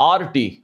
RT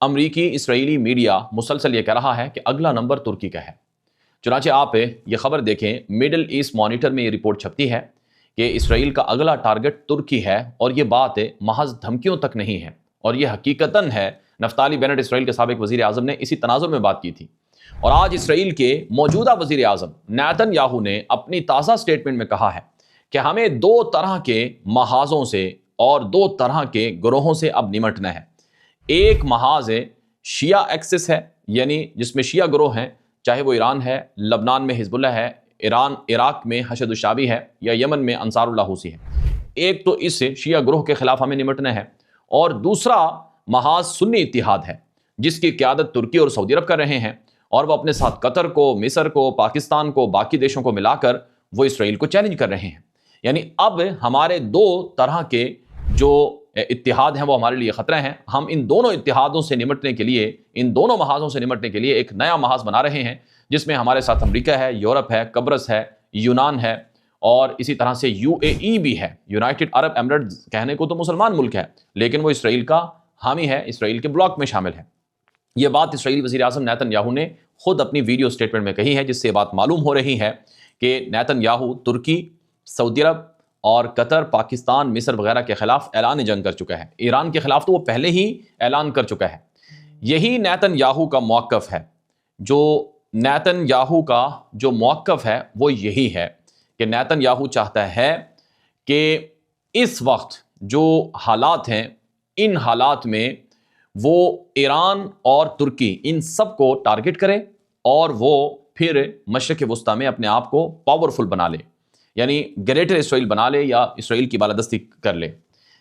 امریکی اسرائیلی media مسلسل یہ کہہ رہا ہے کہ اگلا نمبر ترکی کا ہے۔ چنانچہ آپ یہ خبر دیکھیں، مڈل ایسٹ مانیٹر میں یہ رپورٹ چھپتی ہے کہ اسرائیل کا اگلا ٹارگٹ ترکی ہے، اور یہ بات محض دھمکیوں تک نہیں ہے، اور یہ حقیقتاً ہے۔ نفتالی بینٹ اسرائیل کے سابق وزیر اعظم نے اسی تناظر میں بات کی تھی، اور آج اسرائیل کے موجودہ وزیر اعظم نیتن یاہو نے اپنی تازہ سٹیٹمنٹ میں کہا ہے کہ ہمیں دو طرح کے محاذوں سے اور دو طرح کے گروہوں سے اب نمٹنا ہے۔ ایک محاذ شیعہ ایکسس ہے، یعنی جس میں شیعہ گروہ ہیں، چاہے وہ ایران ہے، لبنان میں حزب اللہ ہے، عراق میں حشد الشعبی ہے، یا یمن میں انصار اللہ حوثی ہے۔ ایک تو اس شیعہ گروہ کے خلاف ہمیں نمٹنا ہے، اور دوسرا محاذ سنی اتحاد ہے، جس کی قیادت ترکی اور سعودی عرب کر رہے ہیں، اور وہ اپنے ساتھ قطر کو، مصر کو، پاکستان کو، باقی دیشوں کو ملا کر وہ اسرائیل کو چیلنج کر رہے ہیں۔ یعنی اب ہمارے دو طرح کے جو اتحاد ہیں وہ ہمارے لیے خطرہ ہیں۔ ہم ان دونوں اتحادوں سے نمٹنے کے لیے، ان دونوں محاذوں سے نمٹنے کے لیے ایک نیا محاذ بنا رہے ہیں، جس میں ہمارے ساتھ امریکہ ہے، یورپ ہے، قبرص ہے، یونان ہے، اور اسی طرح سے UAE بھی ہے۔ یونائٹڈ عرب ایمریٹس کہنے کو تو مسلمان ملک ہے، لیکن وہ اسرائیل کا حامی ہے، اسرائیل کے بلاک میں شامل ہے۔ یہ بات اسرائیلی وزیر اعظم نیتن یاہو نے خود اپنی ویڈیو سٹیٹمنٹ میں کہی ہے، جس سے یہ بات معلوم ہو رہی ہے کہ نیتن یاہو ترکی، سعودی عرب اور قطر، پاکستان، مصر وغیرہ کے خلاف اعلان جنگ کر چکا ہے۔ ایران کے خلاف تو وہ پہلے ہی اعلان کر چکا ہے۔ یہی نیتن یاہو کا موقف ہے۔ نیتن یاہو کا جو موقف ہے وہ یہی ہے کہ نیتن یاہو چاہتا ہے کہ اس وقت جو حالات ہیں، ان حالات میں وہ ایران اور ترکی ان سب کو ٹارگٹ کرے، اور وہ پھر مشرق وسطیٰ میں اپنے آپ کو پاورفل بنا لے، یعنی گریٹر اسرائیل بنا لے، یا اسرائیل کی بالادستی کر لے۔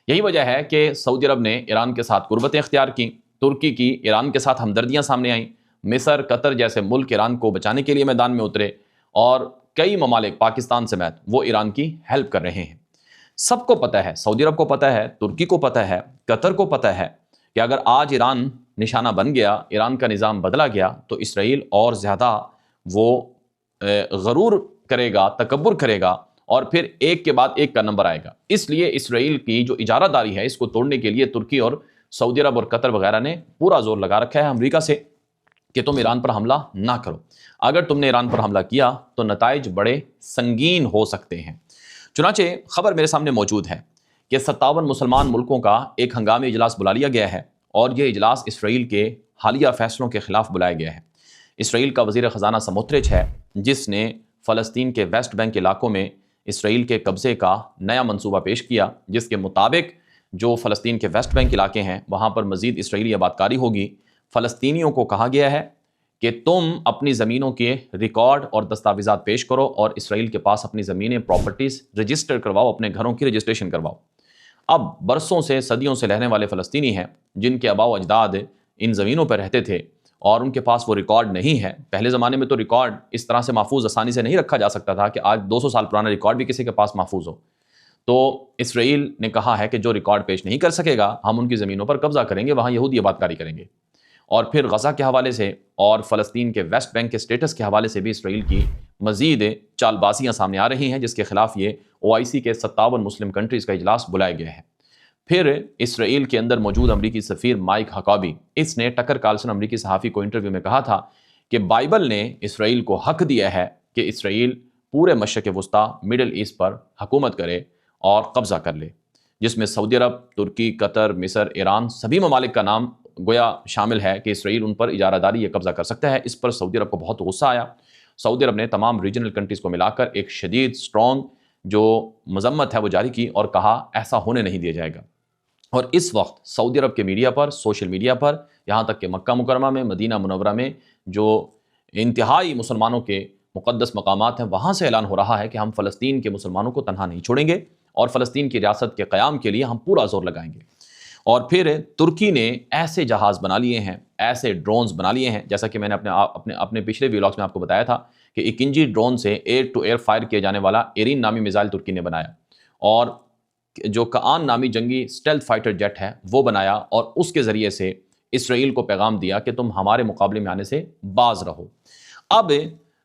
یہی وجہ ہے کہ سعودی عرب نے ایران کے ساتھ قربتیں اختیار کی، ترکی کی ایران کے ساتھ ہمدردیاں سامنے آئیں، مصر، قطر جیسے ملک ایران کو بچانے کے لیے میدان میں اترے، اور کئی ممالک پاکستان سمیت وہ ایران کی ہیلپ کر رہے ہیں۔ سب کو پتہ ہے، سعودی عرب کو پتہ ہے، ترکی کو پتہ ہے، قطر کو پتہ ہے کہ اگر آج ایران نشانہ بن گیا، ایران کا نظام بدلا گیا، تو اسرائیل اور زیادہ وہ غرور کرے گا، تکبر کرے گا، اور پھر ایک کے بعد ایک کا نمبر آئے گا۔ اس لیے اسرائیل کی جو اجارہ داری ہے، اس کو توڑنے کے لیے ترکی اور سعودی عرب اور قطر وغیرہ نے پورا زور لگا رکھا ہے امریکہ سے کہ تم ایران پر حملہ نہ کرو۔ اگر تم نے ایران پر حملہ کیا تو نتائج بڑے سنگین ہو سکتے ہیں۔ چنانچہ خبر میرے سامنے موجود ہے کہ 57 مسلمان ملکوں کا ایک ہنگامی اجلاس بلا لیا گیا ہے، اور یہ اجلاس اسرائیل کے حالیہ فیصلوں کے خلاف بلایا گیا ہے۔ اسرائیل کا وزیر خزانہ سموترچ ہے، جس نے فلسطین کے ویسٹ بینک علاقوں میں اسرائیل کے قبضے کا نیا منصوبہ پیش کیا، جس کے مطابق جو فلسطین کے ویسٹ بینک علاقے ہیں وہاں پر مزید اسرائیلی آباد کاری ہوگی۔ فلسطینیوں کو کہا گیا ہے کہ تم اپنی زمینوں کے ریکارڈ اور دستاویزات پیش کرو، اور اسرائیل کے پاس اپنی زمینیں، پراپرٹیز رجسٹر کرواؤ، اپنے گھروں کی رجسٹریشن کرواؤ۔ اب برسوں سے، صدیوں سے رہنے والے فلسطینی ہیں، جن کے آباء و اجداد ان زمینوں پر رہتے تھے، اور ان کے پاس وہ ریکارڈ نہیں ہے۔ پہلے زمانے میں تو ریکارڈ اس طرح سے محفوظ آسانی سے نہیں رکھا جا سکتا تھا کہ آج 200 سال پرانا ریکارڈ بھی کسی کے پاس محفوظ ہو۔ تو اسرائیل نے کہا ہے کہ جو ریکارڈ پیش نہیں کر سکے گا، ہم ان کی زمینوں پر قبضہ کریں گے، وہاں یہودی آباد کاری کریں گے۔ اور پھر غزہ کے حوالے سے اور فلسطین کے ویسٹ بینک کے سٹیٹس کے حوالے سے بھی اسرائیل کی مزید چال بازیاں سامنے آ رہی ہیں، جس کے خلاف یہ OIC کے 57 مسلم کنٹریز کا اجلاس بلایا گیا ہے۔ پھر اسرائیل کے اندر موجود امریکی سفیر مائک ہکابی، اس نے ٹکر کارلسن امریکی صحافی کو انٹرویو میں کہا تھا کہ بائبل نے اسرائیل کو حق دیا ہے کہ اسرائیل پورے مشرق وسطیٰ، مڈل ایسٹ پر حکومت کرے اور قبضہ کر لے، جس میں سعودی عرب، ترکی، قطر، مصر، ایران، سبھی ممالک کا نام گویا شامل ہے کہ اسرائیل ان پر اجارہ داری یہ قبضہ کر سکتا ہے۔ اس پر سعودی عرب کو بہت غصہ آیا۔ سعودی عرب نے تمام ریجنل کنٹریز کو ملا کر ایک شدید اسٹرانگ جو مذمت ہے وہ جاری کی، اور کہا ایسا ہونے نہیں دیا جائے گا۔ اور اس وقت سعودی عرب کے میڈیا پر، سوشل میڈیا پر، یہاں تک کہ مکہ مکرمہ میں، مدینہ منورہ میں جو انتہائی مسلمانوں کے مقدس مقامات ہیں، وہاں سے اعلان ہو رہا ہے کہ ہم فلسطین کے مسلمانوں کو تنہا نہیں چھوڑیں گے، اور فلسطین کی ریاست کے قیام کے لیے ہم پورا زور لگائیں گے۔ اور پھر ترکی نے ایسے جہاز بنا لیے ہیں، ایسے ڈرونز بنا لیے ہیں، جیسا کہ میں نے اپنے پچھلے ویلاگز میں آپ کو بتایا تھا کہ اکنجی ڈرون سے ایئر ٹو ایئر فائر کیے جانے والا ایرین نامی میزائل ترکی نے بنایا، اور جو کعان نامی جنگی اسٹیلتھ فائٹر جیٹ ہے وہ بنایا، اور اس کے ذریعے سے اسرائیل کو پیغام دیا کہ تم ہمارے مقابلے میں آنے سے باز رہو۔ اب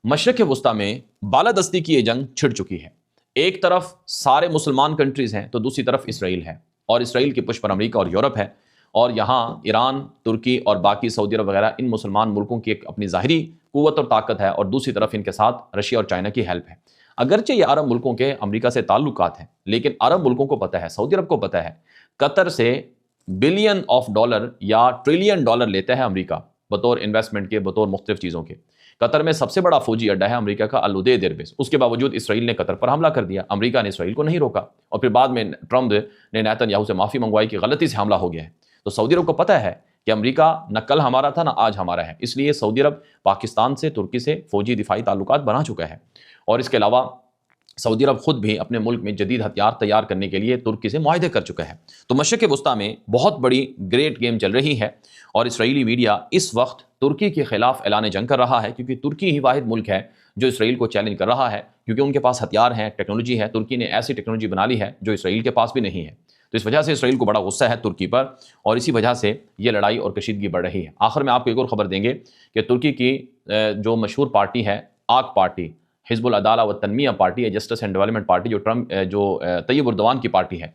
مشرق وسطیٰ میں بالادستی کی یہ جنگ چھڑ چکی ہے۔ ایک طرف سارے مسلمان کنٹریز ہیں تو دوسری طرف اسرائیل ہے، اور اسرائیل کی پشت پر امریکہ اور یورپ ہے، اور یہاں ایران، ترکی اور باقی سعودی عرب وغیرہ ان مسلمان ملکوں کی ایک اپنی ظاہری قوت اور طاقت ہے، اور دوسری طرف ان کے ساتھ رشیا اور چائنا کی ہیلپ ہے۔ اگرچہ یہ عرب ملکوں کے امریکہ سے تعلقات ہیں، لیکن عرب ملکوں کو پتہ ہے، سعودی عرب کو پتہ ہے، قطر سے بلین آف ڈالر یا ٹریلین ڈالر لیتا ہے امریکہ بطور انویسٹمنٹ کے، بطور مختلف چیزوں کے۔ قطر میں سب سے بڑا فوجی اڈا ہے امریکہ کا العدید ایئر بیس، اس کے باوجود اسرائیل نے قطر پر حملہ کر دیا، امریکہ نے اسرائیل کو نہیں روکا، اور پھر بعد میں ٹرمپ نے نیتن یاہو سے معافی منگوائی کہ غلطی سے حملہ ہو گیا ہے۔ تو سعودی عرب کو پتہ ہے کہ امریکہ نہ کل ہمارا تھا نہ آج ہمارا ہے، اس لیے سعودی عرب پاکستان سے، ترکی سے فوجی دفاعی تعلقات بنا چکا ہے، اور اس کے علاوہ سعودی عرب خود بھی اپنے ملک میں جدید ہتھیار تیار کرنے کے لیے ترکی سے معاہدے کر چکا ہے۔ تو مشرق وسطیٰ میں بہت بڑی گریٹ گیم چل رہی ہے، اور اسرائیلی میڈیا اس وقت ترکی کے خلاف اعلان جنگ کر رہا ہے، کیونکہ ترکی ہی واحد ملک ہے جو اسرائیل کو چیلنج کر رہا ہے، کیونکہ ان کے پاس ہتھیار ہیں، ٹیکنالوجی ہے، ترکی نے ایسی ٹیکنالوجی بنا لی ہے جو اسرائیل کے پاس بھی نہیں ہے۔ تو اس وجہ سے اسرائیل کو بڑا غصہ ہے ترکی پر، اور اسی وجہ سے یہ لڑائی اور کشیدگی بڑھ رہی ہے۔ آخر میں آپ کو ایک اور خبر دیں گے کہ ترکی کی جو مشہور پارٹی ہے، آک پارٹی، حزب العدالہ و تنمیہ پارٹی ہے، جسٹس اینڈ ڈیولپمنٹ پارٹی، جو طیب اردوان کی پارٹی ہے،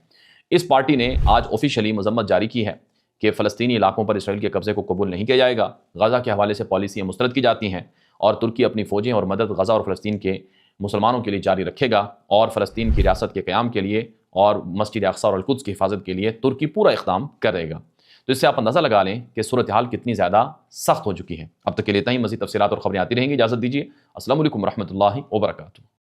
اس پارٹی نے آج آفیشلی مذمت جاری کی ہے کہ فلسطینی علاقوں پر اسرائیل کے قبضے کو قبول نہیں کیا جائے گا، غزہ کے حوالے سے پالیسیاں مسترد کی جاتی ہیں، اور ترکی اپنی فوجیں اور مدد غزہ اور فلسطین کے مسلمانوں کے لیے جاری رکھے گا، اور فلسطین کی ریاست کے قیام کے لیے اور مسجد اقصی اور القدس کی حفاظت کے لیے ترکی پورا اقدام کرے گا۔ تو اس سے آپ اندازہ لگا لیں کہ صورتحال کتنی زیادہ سخت ہو چکی ہے۔ اب تک کے لیے اتنا ہی، مزید تفصیلات اور خبریں آتی رہیں گی، اجازت دیجیے، السلام علیکم ورحمۃ اللہ وبرکاتہ۔